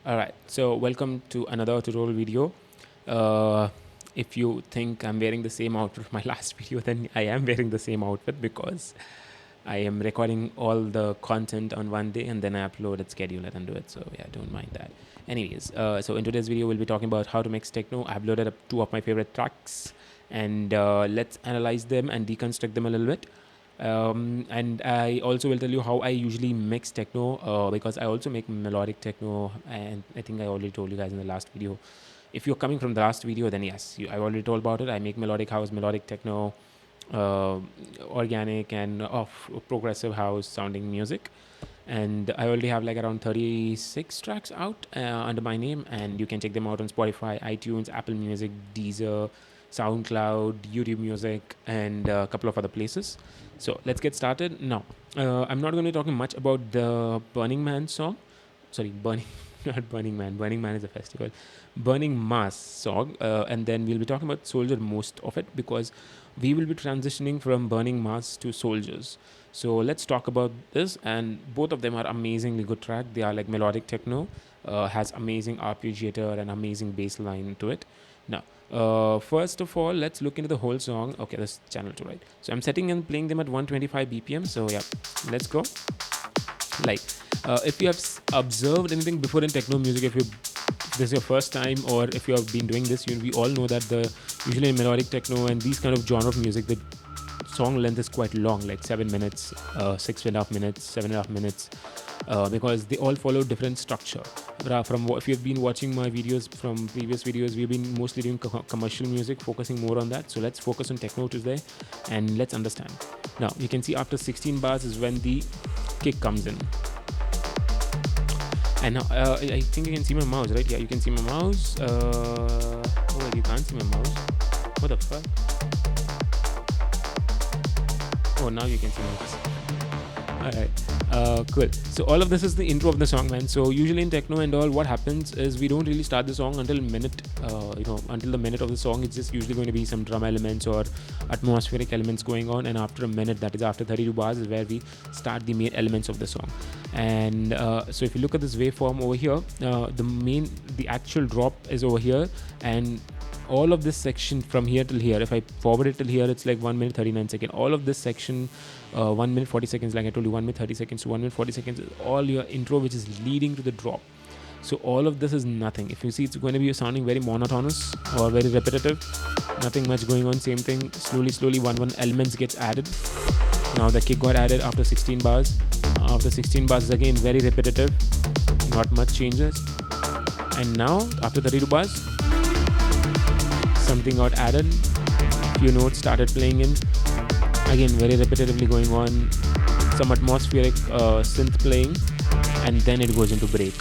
Alright, so welcome to another tutorial video. Uh, if you think I'm wearing the same outfit of my last video, then I am wearing the same outfit because I am recording all the content on one day and then I upload it, schedule it, and do it. So yeah, don't mind that. Anyways, so in today's video, we'll be talking about how to mix techno. I've loaded up two of my favorite tracks, and let's analyze them and deconstruct them a little bit. And I also will tell you how I usually mix techno because I also make melodic techno, and I think I already told you guys in the last video. If you're coming from the last video, then yes, I already told about it. I make melodic house, melodic techno, uh, organic, and progressive house sounding music. And I already have like around 36 tracks out under my name, and you can check them out on Spotify, iTunes, Apple Music, Deezer, SoundCloud, YouTube Music, and a couple of other places. So let's get started now. I'm not going to be talking much about the Burning Man song. Sorry, Burning, not Burning Man. Burning Man is a festival. Burning Mars song, and then we'll be talking about Soldier most of it because we will be transitioning from Burning Mars to Soldiers. So let's talk about this, and both of them are amazingly good track. They are like melodic techno, has amazing arpeggiator and amazing bass line to it. Now, first of all, let's look into the whole song. Okay, this channel 2, right? So I'm setting and playing them at 125 BPM. So yeah, let's go. Like, if you have observed anything before in techno music, if this is your first time or if you have been doing this, we all know that the usually in melodic techno and these kind of genre of music, the song length is quite long, like 7 minutes, 6.5 minutes, 7.5 minutes, because they all follow different structure. From what, if you've been watching my videos from previous videos, we've been mostly doing commercial music, focusing more on that. So let's focus on techno today and let's understand. Now you can see after 16 bars is when the kick comes in. And now I think you can see my mouse, right? Yeah, you can see my mouse. Oh wait, you can't see my mouse. What the fuck? Oh, now you can see my mouse. Alright, cool. So all of this is the intro of the song, man. So usually in techno and all, what happens is we don't really start the song until until the minute of the song. It's just usually going to be some drum elements or atmospheric elements going on, and after a minute, that is after 32 bars, is where we start the main elements of the song. And so if you look at this waveform over here, the actual drop is over here, and all of this section from here till here, if I forward it till here, it's like 1 minute 39 seconds. All of this section, 1 minute 40 seconds, like I told you, 1 minute 30 seconds to 1 minute 40 seconds is all your intro, which is leading to the drop. So all of this is nothing. If you see, it's going to be sounding very monotonous or very repetitive. Nothing much going on. Same thing. Slowly, one elements gets added. Now the kick got added after 16 bars. After 16 bars, again very repetitive. Not much changes. And now after 32 bars, something got added, few notes started playing in, again very repetitively going on, some atmospheric synth playing, and then it goes into break.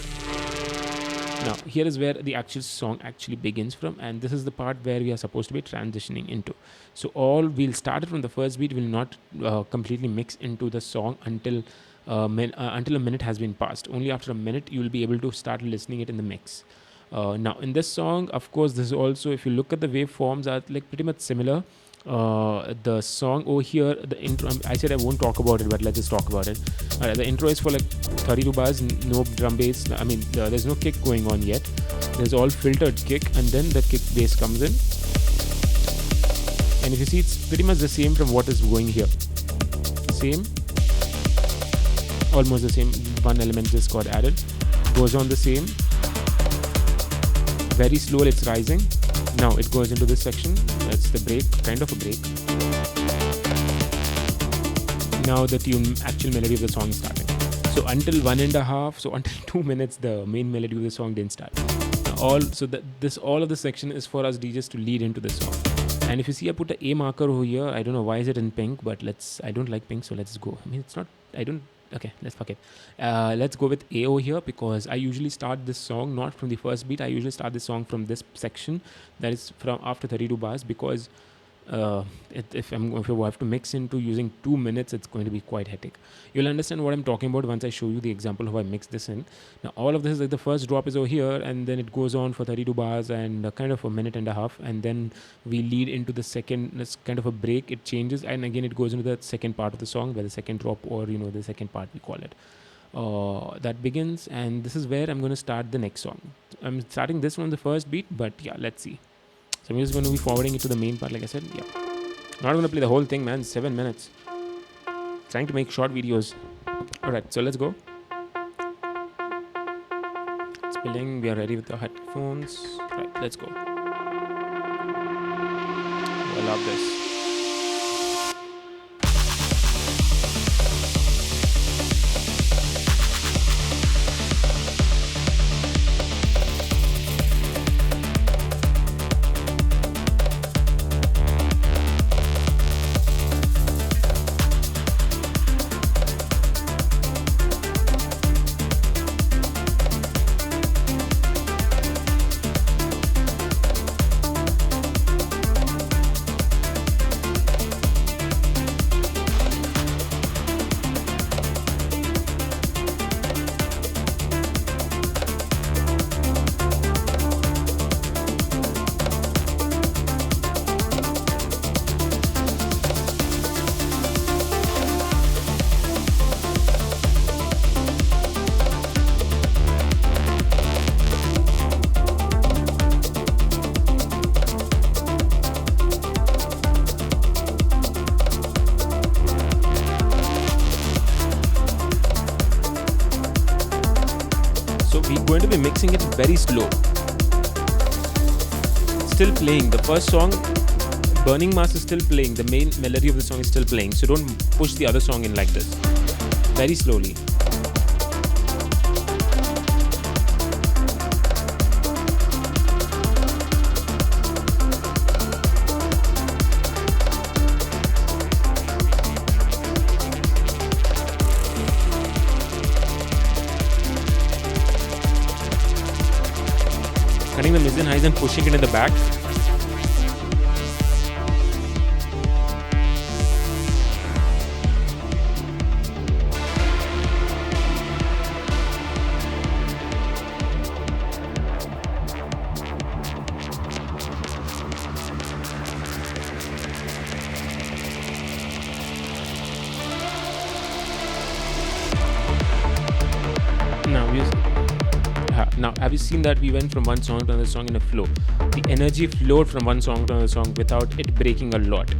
Now here is where the actual song actually begins from, and this is the part where we are supposed to be transitioning into. So we'll start it from the first beat, will not completely mix into the song until until a minute has been passed. Only after a minute you will be able to start listening it in the mix. Now in this song, of course, this is also, if you look at the waveforms, are like pretty much similar. The song over here, the intro, I said I won't talk about it, but let's just talk about it. The intro is for like 32 bars, no drum bass. I mean, there's no kick going on yet. There's all filtered kick, and then the kick bass comes in. And if you see, it's pretty much the same from what is going here. Same, almost the same. One element just got added. Goes on the same. Very slow, it's rising. Now it goes into this section. That's the break, kind of a break. Now the actual melody of the song is starting. So until 1.5, so until 2 minutes, the main melody of the song didn't start. All of this section is for us DJs to lead into the song. And if you see, I put a marker over here. I don't know why is it in pink, but I don't like pink, so let's go. I mean, it's not. I don't. Okay, let's fuck it. Let's go with A over here, because I usually start this song not from the first beat. I usually start this song from this section, that is from after 32 bars, because if you have to mix into using 2 minutes, it's going to be quite hectic. You'll understand what I'm talking about once I show you the example of how I mix this in. Now all of this is like the first drop is over here, and then it goes on for 32 bars and kind of a minute and a half, and then we lead into the second. It's kind of a break. It changes, and again it goes into the second part of the song, where the second drop, or the second part we call it. that begins, and this is where I'm going to start the next song. I'm starting this from the first beat, but yeah, let's see. So I'm just going to be forwarding it to the main part, like I said. Yeah, not going to play the whole thing, man. 7 minutes. Trying to make short videos. All right, so let's go. It's playing. We are ready with the headphones. Right, let's go. I love this. We're going to be mixing it very slow. Still playing. The first song, Burning Mars, is still playing. The main melody of the song is still playing. So don't push the other song in like this. Very slowly. Cutting the mids and highs and pushing it in the back. Now, have you seen that we went from one song to another song in a flow? The energy flowed from one song to another song without it breaking a lot,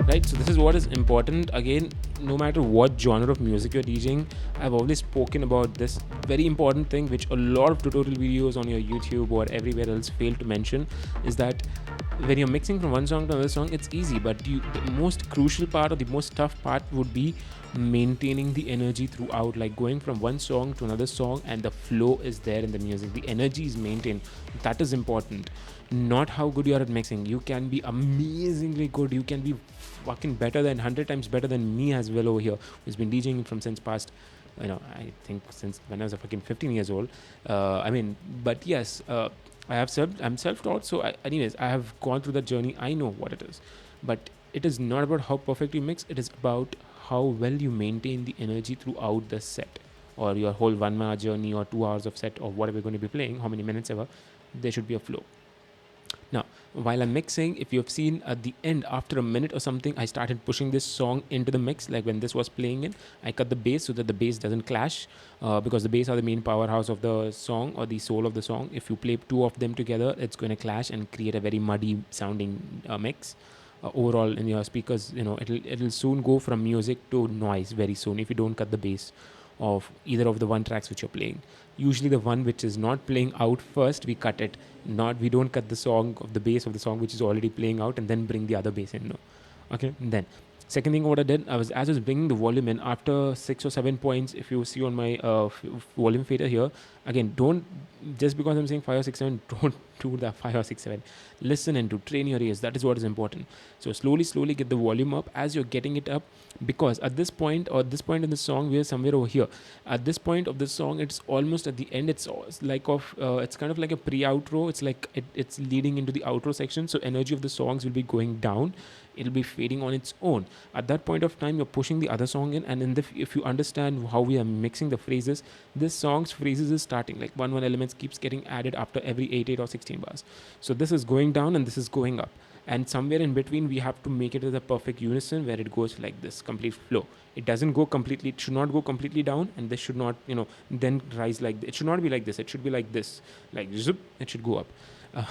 right? So this is what is important. Again, no matter what genre of music you're DJing, I've always spoken about this very important thing, which a lot of tutorial videos on your YouTube or everywhere else fail to mention, is that when you're mixing from one song to another song, it's easy, but the most crucial part or the most tough part would be maintaining the energy throughout, like going from one song to another song and the flow is there in the music, the energy is maintained. That is important, not how good you are at mixing. You can be amazingly good, you can be fucking better than 100 times better than me as well over here, who's been DJing from since past, I think since when I was a fucking 15 years old. But yes, I'm self-taught, so anyways, I have gone through that journey. I know what it is, but it is not about how perfect you mix. It is about how well you maintain the energy throughout the set, or your whole 1 hour journey or 2 hours of set, or whatever you're going to be playing, how many minutes ever. There should be a flow. Now, while I'm mixing, if you've seen at the end, after a minute or something, I started pushing this song into the mix. Like when this was playing in, I cut the bass so that the bass doesn't clash, because the bass are the main powerhouse of the song or the soul of the song. If you play two of them together, it's going to clash and create a very muddy sounding mix. Overall in your speakers, it'll soon go from music to noise very soon if you don't cut the bass of either of the one tracks which you're playing. Usually the one which is not playing out first, we cut it. We don't cut the song of the bass of the song which is already playing out and then bring the other bass in. No. Okay. And then second thing what I did, as I was bringing the volume in after 6 or 7 points, if you see on my volume fader here, again, don't, just because I'm saying 5 or 6, 7, don't do the 5 or 6, 7. Listen and to train your ears. That is what is important. So slowly get the volume up as you're getting it up, because at this point in the song, we are somewhere over here. At this point of the song, it's almost at the end. It's kind of like a pre-outro. It's like it's leading into the outro section. So energy of the songs will be going down. It'll be fading on its own. At that point of time, you're pushing the other song in, and if you understand how we are mixing the phrases, this song's phrases is starting like one elements keeps getting added after every 8 or 16 bars. So this is going down and this is going up. and somewhere in between we have to make it as a perfect unison where it goes like this, complete flow. It doesn't go completely, it should not go completely down, and this should not, then rise like it should not be like this, it should be like this, like zip, it should go up. uh,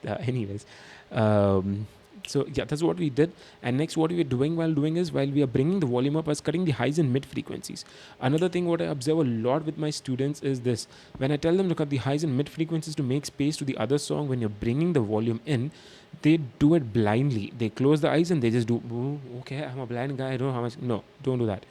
anyways, um, so yeah, that's what we did. And next, what we are doing while doing is, while we are bringing the volume up, is cutting the highs and mid frequencies. Another thing what I observe a lot with my students is this: when I tell them to cut the highs and mid frequencies to make space to the other song, when you're bringing the volume in, they do it blindly. They close the eyes and they just do, "Ooh, okay, I'm a blind guy, I don't know how much." No, don't do that.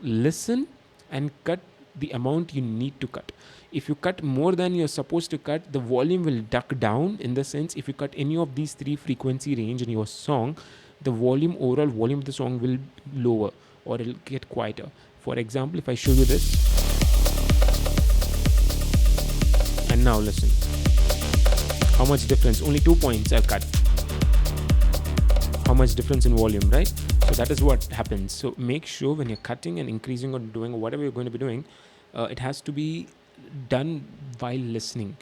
Listen and cut the amount you need to cut. If you cut more than you're supposed to cut, the volume will duck down. In the sense, if you cut any of these three frequency range in your song, the volume, overall volume of the song will lower, or it'll get quieter. For example, if I show you this, and now listen, how much difference? Only 2 points I've cut. How much difference in volume, right? So that is what happens. So make sure when you're cutting and increasing or doing whatever you're going to be doing, it has to be done while listening.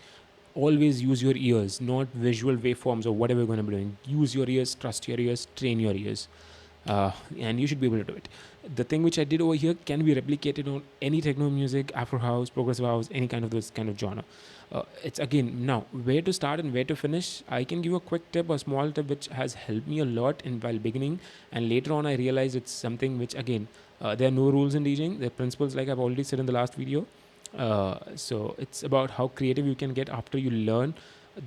Always use your ears, not visual waveforms or whatever you're going to be doing. Use your ears, trust your ears, train your ears, and you should be able to do it. The thing which I did over here can be replicated on any techno music, Afro house, progressive house, any kind of this kind of genre. It's again, now where to start and where to finish. I can give you a quick tip, a small tip which has helped me a lot in while beginning, and later on I realized it's something which, again, there are no rules in DJing. There are principles, like I've already said in the last video. So it's about how creative you can get after you learn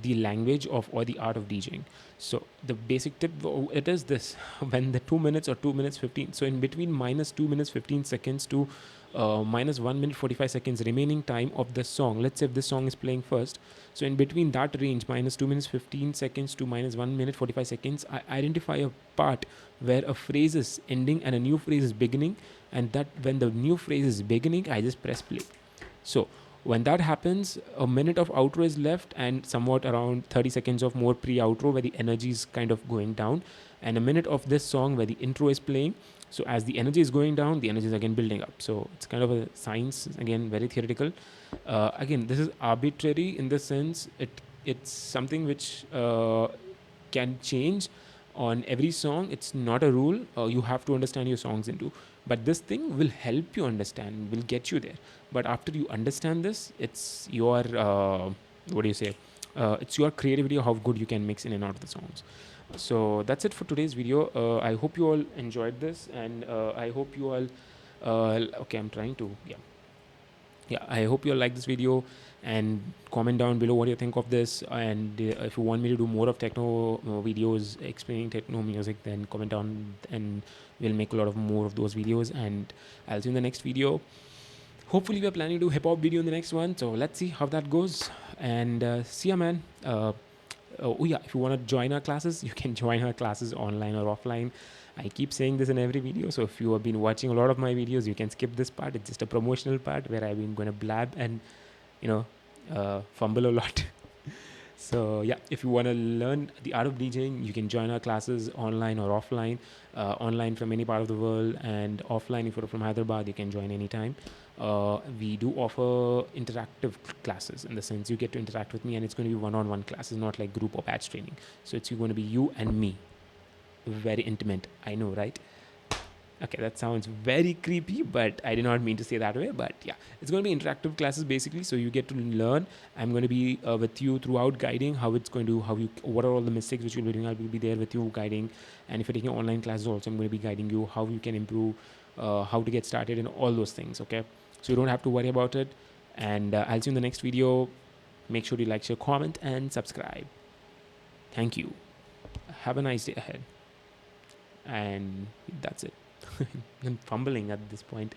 the language of, or the art of DJing. So the basic tip, it is this: when the 2 minutes or 2 minutes 15, so in between minus 2 minutes 15 seconds to minus 1 minute 45 seconds remaining time of the song, let's say if this song is playing first, so in between that range, minus 2 minutes 15 seconds to minus 1 minute 45 seconds, I identify a part where a phrase is ending and a new phrase is beginning, and that when the new phrase is beginning, I just press play. So when that happens, a minute of outro is left, and somewhat around 30 seconds of more pre-outro where the energy is kind of going down, and a minute of this song where the intro is playing. So as the energy is going down, the energy is again building up. So it's kind of a science, again, very theoretical. Again, this is arbitrary in the sense it's something which can change on every song. It's not a rule. You have to understand your songs into. But this thing will help you understand, will get you there. But after you understand this, it's your, what do you say? It's your creativity, how good you can mix in and out of the songs. So that's it for today's video. I hope you all enjoyed this, and I hope you all, okay, I'm trying to, yeah, I hope you all like this video, and comment down below what you think of this. And if you want me to do more of techno videos explaining techno music, then comment down and we'll make a lot of more of those videos. And I'll see you in the next video. Hopefully we're planning to do hip-hop video in the next one, so let's see how that goes. And see ya, man. Oh yeah, if you want to join our classes, you can join our classes online or offline. I keep saying this in every video, so if you have been watching a lot of my videos, you can skip this part. It's just a promotional part where I've been going to blab and fumble a lot. So yeah, if you want to learn the art of DJing, you can join our classes online or offline. Online from any part of the world, and offline if you're from Hyderabad, you can join anytime. We do offer interactive classes, in the sense you get to interact with me, and it's going to be one-on-one classes, not like group or batch training. So it's going to be you and me. Very intimate, I know, right? Okay, that sounds very creepy, but I did not mean to say that way. But yeah, it's going to be interactive classes basically, so you get to learn. I'm going to be with you throughout, guiding how it's going to, what are all the mistakes which you'll be doing. I will be there with you guiding. And if you're taking online classes also, I'm going to be guiding you how you can improve, how to get started, and all those things. Okay, so you don't have to worry about it. And I'll see you in the next video. Make sure you like, share, comment, and subscribe. Thank you. Have a nice day ahead. And that's it. I'm fumbling at this point.